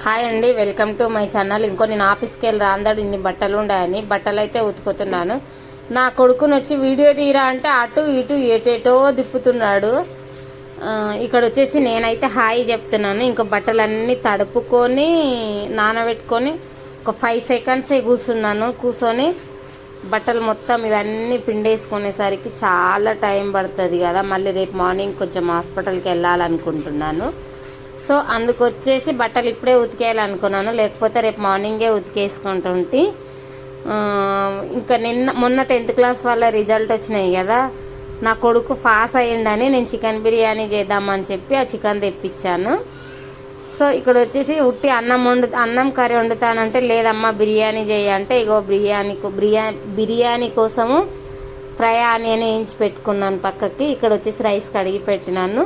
Hi అండి, welcome to my channel. నేను ఆఫీస్కి వెళ్ళి రాందాడు ఇన్ని బట్టలు ఉన్నాయని బట్టలు అయితే ఉతుకుతున్నాను. నా కొడుకుని వచ్చి వీడియో తీరా అంటే అటు ఇటు ఏటేటో దిప్పుతున్నాడు. ఇక్కడ వచ్చేసి నేనైతే హాయ్ చెప్తున్నాను. ఇంకా బట్టలన్నీ తడుపుకొని నానబెట్టుకొని ఒక 5 సెకండ్స్ కూర్చొని బట్టలు మొత్తం ఇవన్నీ పిండేసుకునేసరికి చాలా టైం పడుతుంది కదా. మళ్ళీ రేపు మార్నింగ్ కొంచెం హాస్పిటల్కి వెళ్ళాలనుకుంటున్నాను. సో అందుకొచ్చేసి బట్టలు ఇప్పుడే ఉతికేయాలనుకున్నాను, లేకపోతే రేపు మార్నింగే ఉతికేసుకుంటుంటే. ఇంకా మొన్న 10th క్లాస్ వాళ్ళ రిజల్ట్ వచ్చినాయి కదా. నా కొడుకు పాస్ అయ్యిండని నేను చికెన్ బిర్యానీ చేద్దామని చెప్పి ఆ చికెన్ తెప్పించాను. సో ఇక్కడ వచ్చేసి ఉట్టి అన్నం కర్రీ వండుతానంటే లేదమ్మా బిర్యానీ చేయంటే ఇగో బిర్యానీ కోసము ఫ్రై ఆనియన్ వేయించి పెట్టుకున్నాను పక్కకి. ఇక్కడ వచ్చేసి రైస్ కడిగి పెట్టినాను.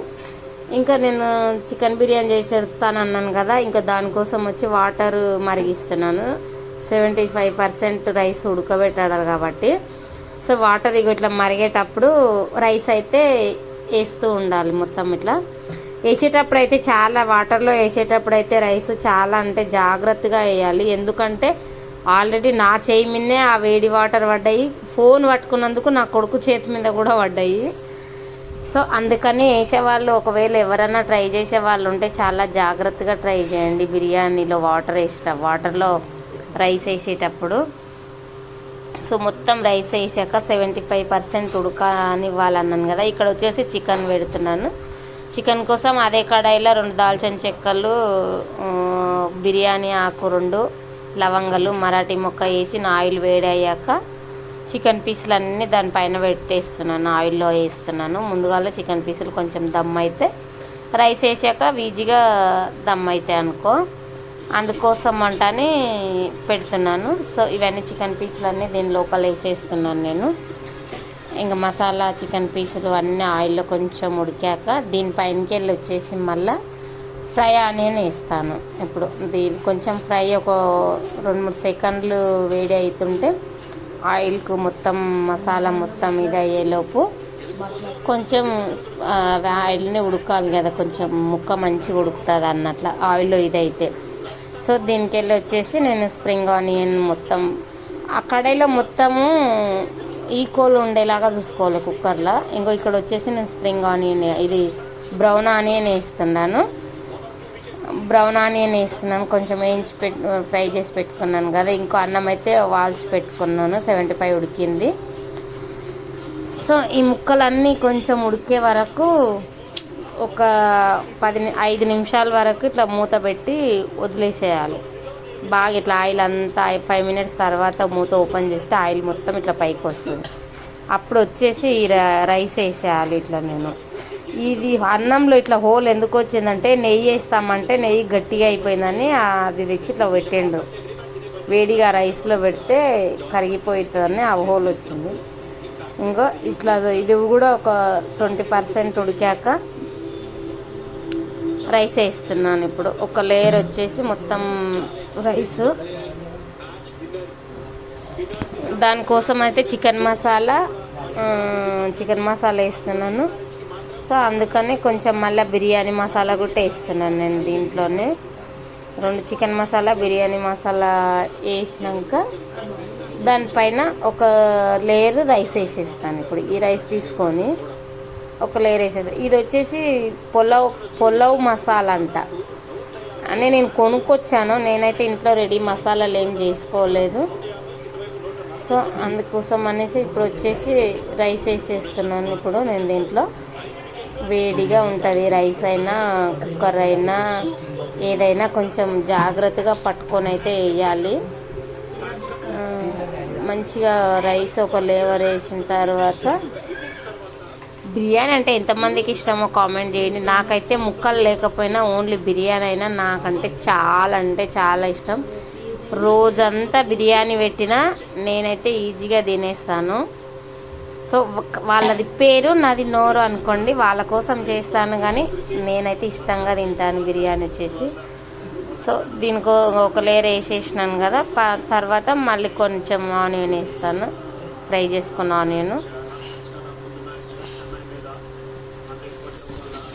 ఇంకా నేను చికెన్ బిర్యానీ చేసి పెడతాను అన్నాను కదా, ఇంకా దానికోసం వచ్చి వాటర్ మరిగిస్తున్నాను. 75% రైస్ ఉడకబెట్టాలి కాబట్టి. సో వాటర్ ఇట్లా మరిగేటప్పుడు రైస్ అయితే వేస్తూ ఉండాలి. మొత్తం ఇట్లా వేసేటప్పుడు అయితే వాటర్లో వేసేటప్పుడు అయితే రైస్ చాలా అంటే జాగ్రత్తగా వేయాలి. ఎందుకంటే ఆల్రెడీ నా చేయి మీదనే ఆ వేడి వాటర్ పడ్డాయి. ఫోన్ పట్టుకున్నందుకు నా కొడుకు చేతి మీద కూడా పడ్డాయి. సో అందుకని వేసేవాళ్ళు ఒకవేళ ఎవరైనా ట్రై చేసే వాళ్ళు ఉంటే చాలా జాగ్రత్తగా ట్రై చేయండి. బిర్యానీలో వాటర్లో రైస్ వేసేటప్పుడు. సో మొత్తం రైస్ వేసాక 75% ఉడకనివ్వాలన్నాను కదా. ఇక్కడ వచ్చేసి చికెన్ పెడుతున్నాను. చికెన్ కోసం అదే కడాయిలో 2 దాల్చిన చెక్కలు, బిర్యానీ ఆకు 2 లవంగాలు, మరాఠీ మొక్క వేసి ఆయిల్ వేడి అయ్యాక చికెన్ పీసులు అన్నీ దానిపైన పెట్టేస్తున్నాను. ఆయిల్లో వేస్తున్నాను. ముందుగా చికెన్ పీసులు కొంచెం దమ్ అయితే రైస్ వేసాక ఈజీగా దమ్ అవుతాయి అనుకో, అందుకోసం అంటని పెడుతున్నాను. సో ఇవన్నీ చికెన్ పీసులు అన్నీ దీని లోపల వేసేస్తున్నాను నేను. ఇంకా మసాలా చికెన్ పీసులు అన్నీ ఆయిల్లో కొంచెం ఉడికాక దీనిపైనకి వెళ్ళి వచ్చేసి మళ్ళీ ఫ్రై ఆనియన్ వేస్తాను. ఇప్పుడు దీని కొంచెం ఫ్రై ఒక 2-3 సెకండ్లు వేడి అవుతుంటే ఆయిల్కు మొత్తం మసాలా మొత్తం ఇది అయ్యేలోపు కొంచెం ఆయిల్ని ఉడకాలి కదా, కొంచెం ముక్క మంచిగా ఉడుకుతుంది అన్నట్ల ఆయిల్లో ఇదైతే. సో దీనికి వెళ్ళి వచ్చేసి నేను స్ప్రింగ్ ఆనియన్ మొత్తం ఆ కడాయిలో మొత్తము ఈక్వల్ ఉండేలాగా చూసుకోవాలి కుక్కర్లో. ఇక్కడ వచ్చేసి నేను స్ప్రింగ్ ఆనియన్ ఇది బ్రౌన్ ఆనియన్ వేస్తున్నాను. కొంచెం ఫ్రై చేసి పెట్టుకున్నాను కదా. ఇంకో అన్నం అయితే వాల్చి పెట్టుకున్నాను. 75 ఉడికింది. సో ఈ ముక్కలన్నీ కొంచెం ఉడికే వరకు ఒక 5 నిమిషాల వరకు ఇట్లా మూత పెట్టి వదిలేసేయాలి. బాగా ఇట్లా ఆయిల్ అంతా 5 మినిట్స్ తర్వాత మూత ఓపెన్ చేస్తే ఆయిల్ మొత్తం ఇట్లా పైకి వస్తుంది. అప్పుడు వచ్చేసి రైస్ వేసేయాలి. ఇట్లా నేను ఇది అన్నంలో ఇట్లా హోల్ ఎందుకు వచ్చిందంటే నెయ్యి వేస్తామంటే నెయ్యి గట్టిగా అయిపోయిందని అది తెచ్చి ఇట్లా పెట్టిండు. వేడిగా రైస్లో పెడితే కరిగిపోతుందని ఆ హోల్ వచ్చింది. ఇట్లా ఇది కూడా ఒక 20% ఉడికాక రైస్ వేస్తున్నాను. ఇప్పుడు ఒక లేయర్ వచ్చేసి మొత్తం రైస్. దానికోసం అయితే చికెన్ మసాలా వేస్తున్నాను. సో అందుకని కొంచెం మళ్ళీ బిర్యానీ మసాలా కూడా వేస్తున్నాను నేను దీంట్లోనే. 2 చికెన్ మసాలా, బిర్యానీ మసాలా వేసినాక దానిపైన ఒక లేయర్ రైస్ వేసేస్తాను. ఇప్పుడు ఈ రైస్ తీసుకొని ఒక లేయర్ వేసేస్తాను. ఇది వచ్చేసి పులావ్ మసాలా అని నేను కొనుక్కొచ్చాను. నేనైతే ఇంట్లో రెడీ మసాలాలు ఏం చేసుకోలేదు. సో అందుకోసం అనేసి ఇప్పుడు వచ్చేసి రైస్ వేసేస్తున్నాను. ఇప్పుడు నేను దీంట్లో వేడిగా ఉంటుంది రైస్ అయినా కుక్కర్ అయినా ఏదైనా కొంచెం జాగ్రత్తగా పట్టుకొని అయితే వేయాలి. మంచిగా రైస్ ఒక లేవర్ వేసిన తర్వాత బిర్యానీ అంటే ఎంతమందికి ఇష్టమో కామెంట్ చేయండి. నాకైతే ముక్కలు లేకపోయినా ఓన్లీ బిర్యానీ అయినా నాకంటే చాలా ఇష్టం. రోజంతా బిర్యానీ పెట్టినా నేనైతే ఈజీగా తినేస్తాను. సో వాళ్ళది పేరు నాది నోరు అనుకోండి, వాళ్ళ కోసం చేస్తాను కానీ నేనైతే ఇష్టంగా తింటాను బిర్యానీ వచ్చేసి. సో దీనికి ఒక లేయర్ వేసేసినాను కదా. తర్వాత మళ్ళీ కొంచెం ఆనియన్ వేస్తాను, ఫ్రై చేసుకున్న ఆనియన్.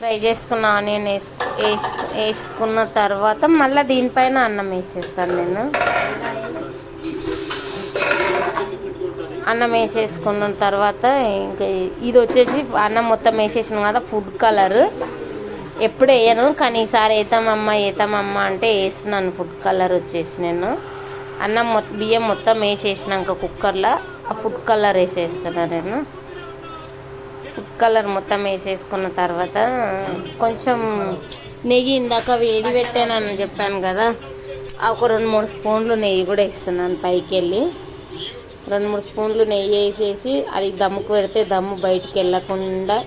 ఫ్రై చేసుకున్న ఆనియన్ వేసుకున్న తర్వాత మళ్ళీ దీనిపైన అన్నం వేసేస్తాను నేను. అన్నం వేసేసుకున్న తర్వాత ఇంకా ఇది వచ్చేసి అన్నం మొత్తం వేసేసినాం కదా, ఫుడ్ కలర్ ఎప్పుడు వేయను కానీ ఈసారి వేతామమ్మా అంటే వేస్తున్నాను ఫుడ్ కలర్ వచ్చేసి. నేను అన్నం బియ్యం మొత్తం వేసేసినాక కుక్కర్లో ఆ ఫుడ్ కలర్ వేసేస్తాను నేను. ఫుడ్ కలర్ మొత్తం వేసేసుకున్న తర్వాత కొంచెం నెయ్యి ఇందాక వేడి పెట్టానని చెప్పాను కదా, ఒక 2-3 స్పూన్లు నెయ్యి కూడా వేస్తున్నాను పైకి వెళ్ళి. 2-3 స్పూన్లు నెయ్యి వేసేసి అది దమ్ముకు పెడితే దమ్ము బయటికి వెళ్ళకుండా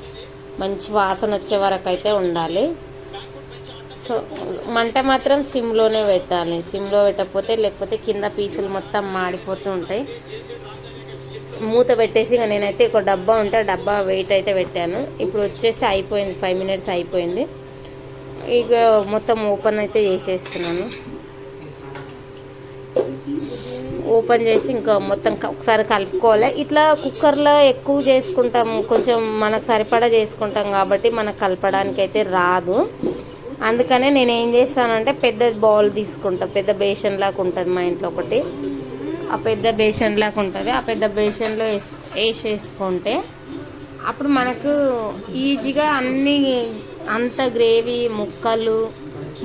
మంచి వాసన వచ్చే వరకు అయితే ఉండాలి. సో మంట మాత్రం సిమ్లోనే పెట్టాలి. సిమ్లో పెట్టకపోతే లేకపోతే కింద పీసులు మొత్తం మాడిపోతూ ఉంటాయి. మూత పెట్టేసి ఇక నేనైతే ఒక డబ్బా ఉంటే ఆ డబ్బా వెయిట్ అయితే పెట్టాను. ఇప్పుడు వచ్చేసి అయిపోయింది, 5 మినిట్స్ అయిపోయింది. ఇక మొత్తం ఓపెన్ అయితే చేసేస్తున్నాను. ఓపెన్ చేసి ఇంకా మొత్తం ఒకసారి కలుపుకోవాలి. ఇట్లా కుక్కర్లో ఎక్కువ చేసుకుంటాం, కొంచెం మనకు సరిపడా చేసుకుంటాం కాబట్టి మనకు కలపడానికి అయితే రాదు. అందుకనే నేను ఏం చేస్తానంటే పెద్ద బౌల్ తీసుకుంటా. పెద్ద బేషన్ లాగా ఉంటుంది మా ఇంట్లో ఒకటి, ఆ పెద్ద బేషన్ లాగా ఉంటుంది. ఆ పెద్ద బేషన్లో వేసేసుకుంటే అప్పుడు మనకు ఈజీగా అంత గ్రేవీ ముక్కలు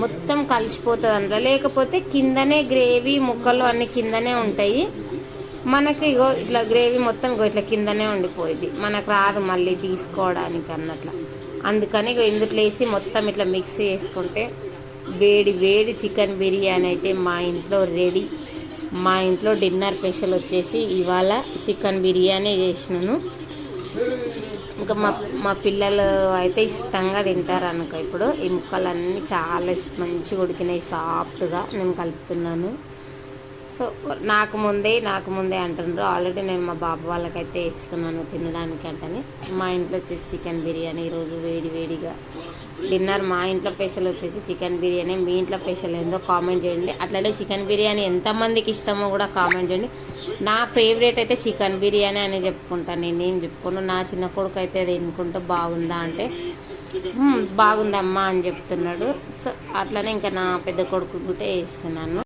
మొత్తం కలిసిపోతుంది అంట. లేకపోతే కిందనే గ్రేవీ ముక్కలు అన్నీ కిందనే ఉంటాయి. మనకి ఇగో ఇట్లా గ్రేవీ మొత్తం ఇట్లా కిందనే ఉండిపోయింది, మనకు రాదు మళ్ళీ తీసుకోవడానికి అన్నట్ల. అందుకని ఇందులో వేసి మొత్తం ఇట్లా మిక్స్ చేసుకుంటే వేడి వేడి చికెన్ బిర్యానీ అయితే మా ఇంట్లో రెడీ. మా ఇంట్లో డిన్నర్ స్పెషల్ వచ్చేసి ఇవాళ చికెన్ బిర్యానీ చేసినాను. ఇంకా మా పిల్లలు అయితే ఇష్టంగా తింటారు అనుకో. ఇప్పుడు ఈ ముక్కలన్నీ చాలా మంచిగా ఉడికినాయి, సాఫ్ట్గా నేను కలుపుతున్నాను. సో నాకు ముందే అంటున్నారు. ఆల్రెడీ నేను మా బాబు వాళ్ళకైతే ఇస్తున్నాను తినడానికి అంటని. మా ఇంట్లో వచ్చేసి చికెన్ బిర్యానీ ఈరోజు వేడిగా డిన్నర్. మా ఇంట్లో స్పెషల్ వచ్చేసి చికెన్ బిర్యానీ. మీ ఇంట్లో స్పెషల్ ఏందో కామెంట్ చేయండి. అట్లనే చికెన్ బిర్యానీ ఎంతమందికి ఇష్టమో కూడా కామెంట్ చేయండి. నా ఫేవరెట్ అయితే చికెన్ బిర్యానీ అని చెప్పుకుంటాను. నేనేం చెప్పుకోను. నా చిన్న కొడుకు అయితే అది ఎన్నుకుంటూ బాగుందా అంటే బాగుందమ్మా అని చెప్తున్నాడు. సో అట్లనే ఇంకా నా పెద్ద కొడుకు కూడా వేస్తున్నాను.